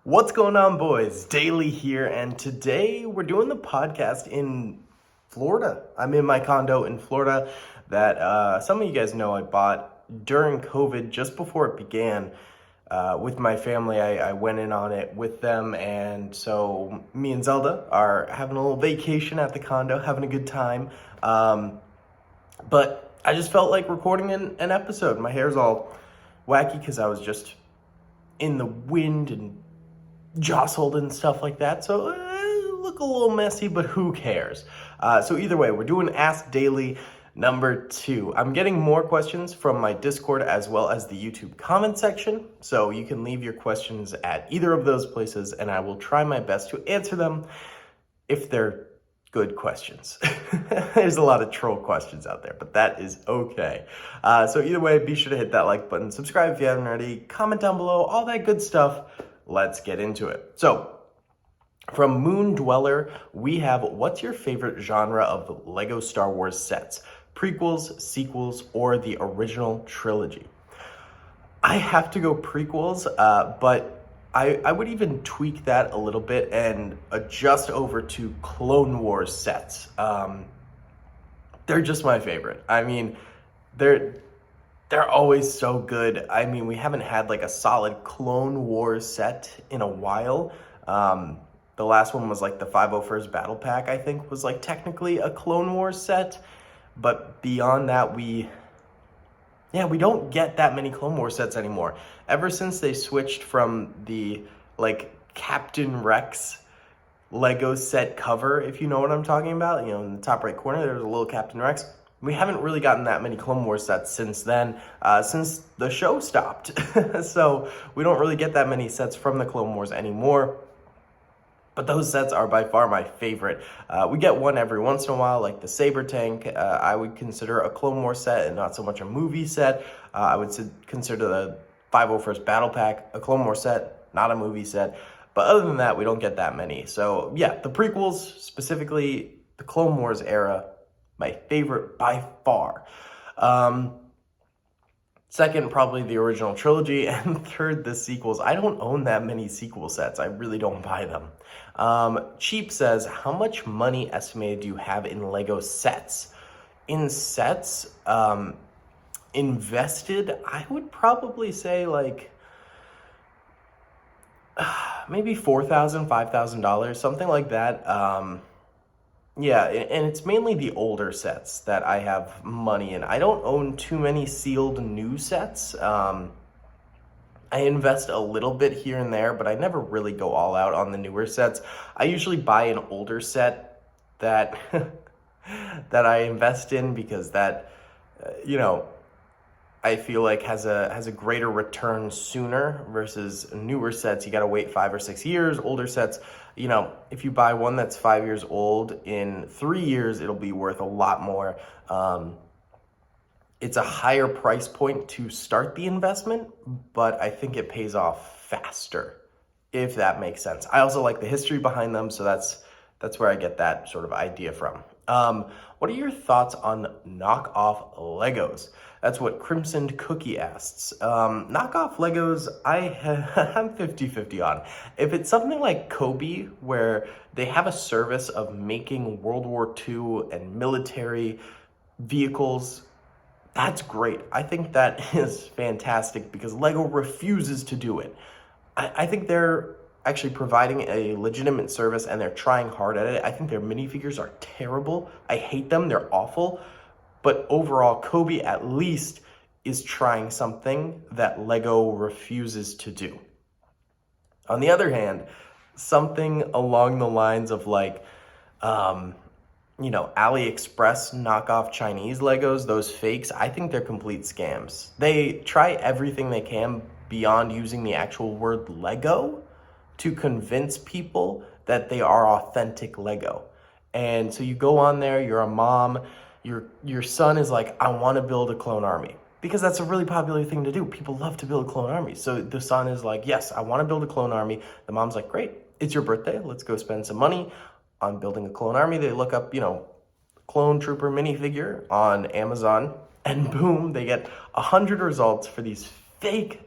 What's going on, boys? Daley here, and today we're doing the podcast in Florida. I'm in my condo in Florida that some of you guys know I bought during COVID, just before it began. With my family, I went in on it with them, and so me and Zelda are having a little vacation at the condo, having a good time. But I just felt like recording an episode. My hair's all wacky because I was just in the wind and jostled and stuff like that, so look a little messy, but who cares? So either way, we're doing Ask Daley number 2. I'm getting more questions from my Discord as well as the YouTube comment section, so you can leave your questions at either of those places, and I will try my best to answer them if they're good questions. There's a lot of troll questions out there, but that is okay. So either way, be sure to hit that like button, subscribe if you haven't already, comment down below, all that good stuff. Let's get into it. So, from Moon Dweller, we have, what's your favorite genre of Lego Star Wars sets? Prequels, sequels, or the original trilogy? I have to go prequels, but I would even tweak that a little bit and adjust over to Clone Wars sets. They're just my favorite. I mean, they're always so good. I mean, we haven't had like a solid Clone Wars set in a while. The last one was like the 501st Battle Pack, I think, was like technically a Clone Wars set. But beyond that, we don't get that many Clone Wars sets anymore. Ever since they switched from the like Captain Rex Lego set cover, if you know what I'm talking about, you know, in the top right corner, there's a little Captain Rex. We haven't really gotten that many Clone Wars sets since then, since the show stopped. So we don't really get that many sets from the Clone Wars anymore. But those sets are by far my favorite. We get one every once in a while, like the Saber Tank. I would consider a Clone Wars set and not so much a movie set. I would consider the 501st Battle Pack a Clone Wars set, not a movie set. But other than that, we don't get that many. So yeah, the prequels, specifically the Clone Wars era, my favorite by far. Second, probably the original trilogy, and third, the sequels. I don't own that many sequel sets. I really don't buy them. Cheap says, how much money estimated do you have in Lego sets? In sets, invested, I would probably say like maybe $4,000, $5,000, something like that. Yeah, and it's mainly the older sets that I have money in. I don't own too many sealed new sets. I invest a little bit here and there, but I never really go all out on the newer sets. I usually buy an older set that that I invest in because that, I feel like has a greater return sooner versus newer sets. You got to wait 5 or 6 years. Older sets, if you buy one that's 5 years old, in 3 years, it'll be worth a lot more. It's a higher price point to start the investment, but I think it pays off faster, if that makes sense. I also like the history behind them, so that's where I get that sort of idea from. What are your thoughts on knockoff Legos? That's what Crimson Cookie asks. Knockoff Legos, I'm 50-50 on. If it's something like Kobe, where they have a service of making World War II and military vehicles, that's great. I think that is fantastic because Lego refuses to do it. I think they're actually providing a legitimate service and they're trying hard at it. I think their minifigures are terrible. I hate them. They're awful. But overall, Kobe at least is trying something that Lego refuses to do. On the other hand, something along the lines of like, AliExpress knockoff Chinese Legos, those fakes, I think they're complete scams. They try everything they can beyond using the actual word Lego to convince people that they are authentic Lego. And so you go on there, you're a mom, your son is like, I want to build a clone army. Because that's a really popular thing to do. People love to build clone armies. So the son is like, yes, I want to build a clone army. The mom's like, great, it's your birthday. Let's go spend some money on building a clone army. They look up, clone trooper minifigure on Amazon, and boom, they get 100 results for these fake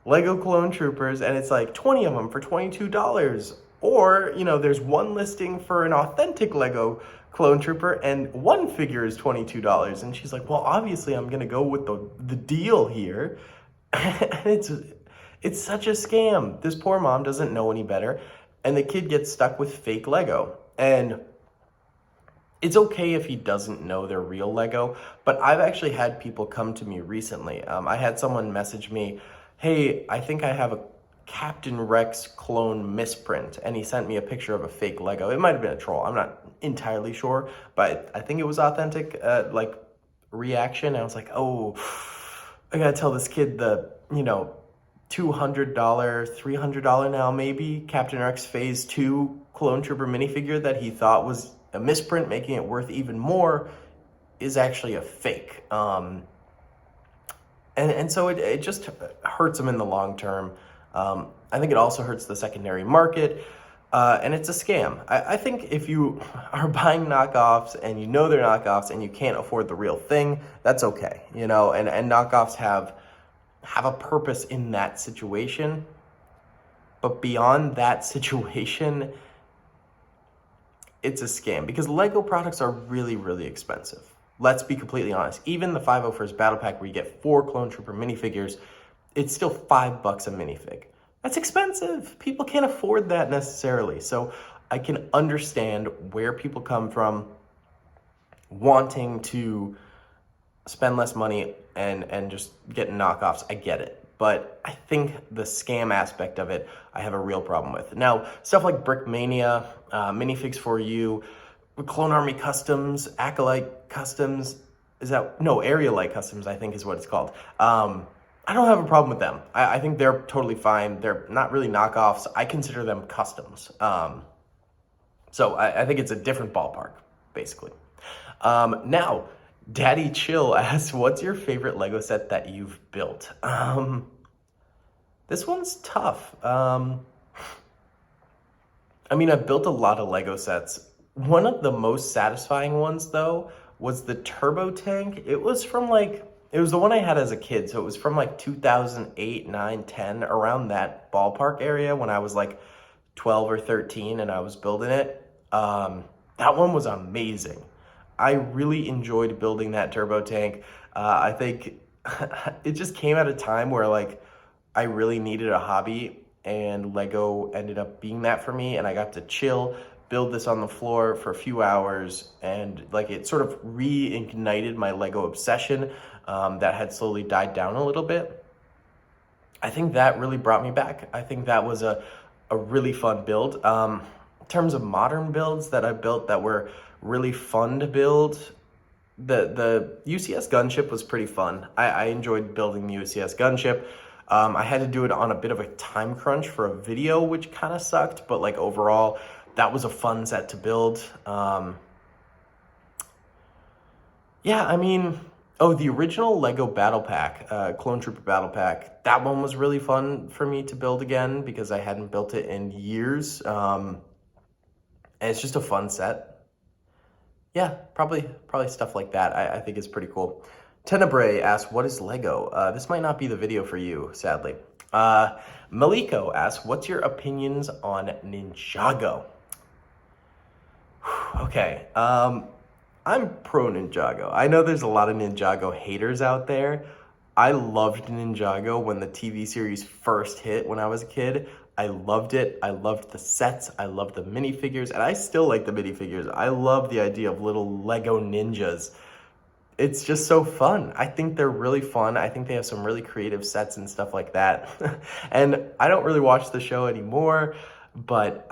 Lego clone troopers, and it's like 20 of them for $22. Or, there's one listing for an authentic Lego clone trooper and one figure is $22. And she's like, well, obviously I'm going to go with the deal here. And it's such a scam. This poor mom doesn't know any better, and the kid gets stuck with fake Lego. And it's okay if he doesn't know they're real Lego, but I've actually had people come to me recently. I had someone message me, hey, I think I have a Captain Rex clone misprint, and he sent me a picture of a fake Lego. It might have been a troll. I'm not entirely sure, but I think it was authentic, reaction. I was like, oh, I gotta tell this kid the, $200, $300 now maybe, Captain Rex Phase 2 Clone Trooper minifigure that he thought was a misprint, making it worth even more, is actually a fake. And so it just hurts them in the long term. I think it also hurts the secondary market, and it's a scam. I think if you are buying knockoffs and you know they're knockoffs and you can't afford the real thing, that's okay, and knockoffs have a purpose in that situation. But beyond that situation, it's a scam, because Lego products are really, really expensive. Let's be completely honest. Even the 501st Battle Pack, where you get 4 Clone Trooper minifigures, it's still $5 a minifig. That's expensive. People can't afford that necessarily. So I can understand where people come from wanting to spend less money and just get knockoffs. I get it. But I think the scam aspect of it, I have a real problem with. Now, stuff like Brickmania, Minifigs for You, Clone Army Customs, Acolyte Customs, Aerialite Customs, I think is what it's called. I don't have a problem with them. I think they're totally fine. They're not really knockoffs. I consider them customs. So I think it's a different ballpark, basically. Now, Daddy Chill asks, what's your favorite Lego set that you've built? This one's tough. I've built a lot of Lego sets. One of the most satisfying ones, though, was the Turbo Tank. It was the one I had as a kid, so it was from 2008, 9, 10, around that ballpark area when I was 12 or 13 and I was building it. That one was amazing. I really enjoyed building that Turbo Tank. I think it just came at a time where I really needed a hobby, and Lego ended up being that for me, and I got to chill, build this on the floor for a few hours, and it sort of reignited my Lego obsession that had slowly died down a little bit. I think that really brought me back. I think that was a really fun build. In terms of modern builds that I built that were really fun to build, the UCS gunship was pretty fun. I enjoyed building the UCS gunship. I had to do it on a bit of a time crunch for a video, which kind of sucked, but overall, that was a fun set to build. The original Lego Battle Pack, Clone Trooper Battle Pack, that one was really fun for me to build again because I hadn't built it in years. And it's just a fun set. Yeah, probably stuff like that I think is pretty cool. Tenebrae asks, what is Lego? This might not be the video for you, sadly. Maliko asks, what's your opinions on Ninjago? Okay, I'm pro Ninjago. I know there's a lot of Ninjago haters out there. I loved Ninjago when the TV series first hit when I was a kid. I loved it. I loved the sets. I loved the minifigures, and I still like the minifigures. I love the idea of little Lego ninjas. It's just so fun. I think they're really fun. I think they have some really creative sets and stuff like that. And I don't really watch the show anymore, but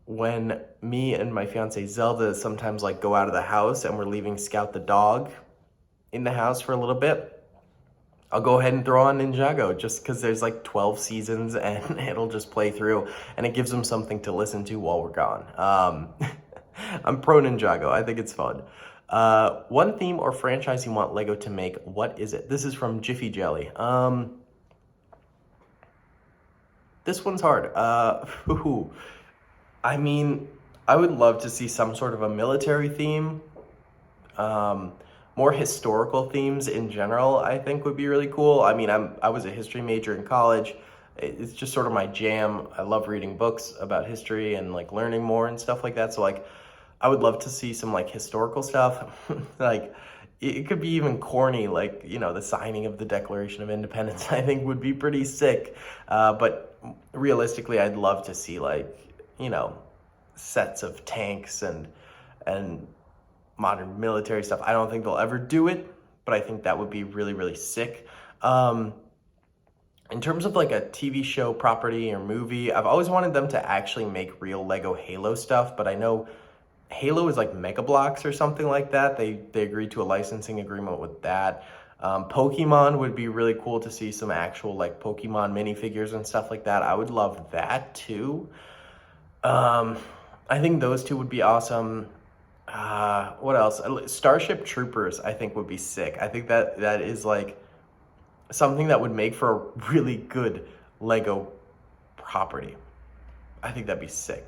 when me and my fiance Zelda sometimes go out of the house and we're leaving Scout the dog in the house for a little bit, I'll go ahead and throw on Ninjago just because there's 12 seasons and it'll just play through, and it gives them something to listen to while we're gone. I'm pro Ninjago. I think it's fun. One theme or franchise you want Lego to make, what is it? This is from Jiffy Jelly. This one's hard. I would love to see some sort of a military theme. more historical themes in general, I think would be really cool. I mean, I was a history major in college. It's just sort of my jam. I love reading books about history and like learning more and stuff like that. So like, I would love to see some like historical stuff. Like, it could be even corny, like, you know, the signing of the Declaration of Independence, I think would be pretty sick. But realistically, I'd love to see like, you know, sets of tanks and modern military stuff. I don't think they'll ever do it, but I think that would be really, really sick. In terms of like a TV show property or movie, I've always wanted them to actually make real Lego Halo stuff, but I know Halo is like Mega Bloks or something like that. They agreed to a licensing agreement with that. Pokemon would be really cool to see some actual like Pokemon minifigures and stuff like that. I would love that too. I think those two would be awesome. What else? Starship Troopers, I think would be sick. I think that is like something that would make for a really good Lego property. I think that'd be sick.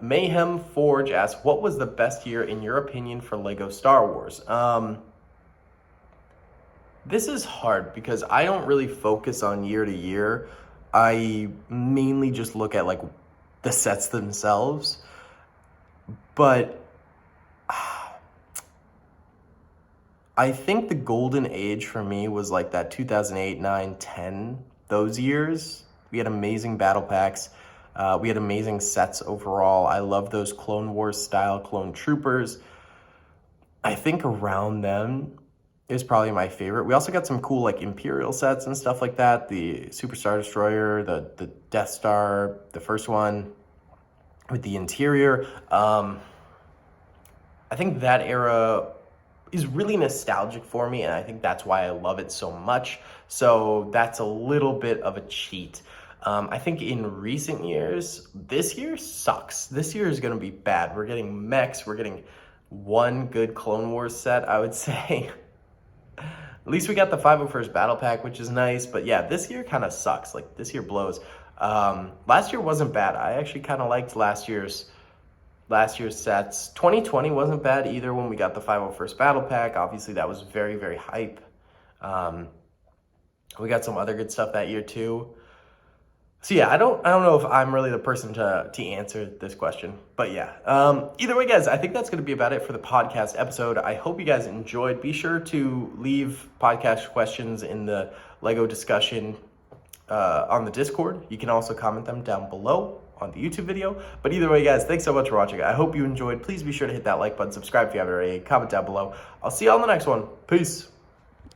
Mayhem Forge asks, what was the best year in your opinion for Lego Star Wars? This is hard because I don't really focus on year to year. I mainly just look at like the sets themselves. But I think the golden age for me was like that 2008, 9, 10, those years. We had amazing battle packs. We had amazing sets overall. I love those Clone Wars style clone troopers. I think around them is probably my favorite. We also got some cool like Imperial sets and stuff like that. The Super Star Destroyer, the Death Star, the first one with the interior. I think that era is really nostalgic for me, and I think that's why I love it so much. So that's a little bit of a cheat. I think in recent years, this year sucks. This year is going to be bad. We're getting mechs. We're getting one good Clone Wars set, I would say. At least we got the 501st Battle Pack, which is nice. But yeah, this year kind of sucks. Like, this year blows. Last year wasn't bad. I actually kind of liked last year's sets. 2020 wasn't bad either when we got the 501st Battle Pack. Obviously, that was very, very hype. We got some other good stuff that year too. So yeah, I don't know if I'm really the person to answer this question, but yeah. Either way, guys, I think that's going to be about it for the podcast episode. I hope you guys enjoyed. Be sure to leave podcast questions in the Lego discussion on the Discord. You can also comment them down below on the YouTube video. But either way, guys, thanks so much for watching. I hope you enjoyed. Please be sure to hit that like button, subscribe if you haven't already, comment down below. I'll see you on the next one. Peace.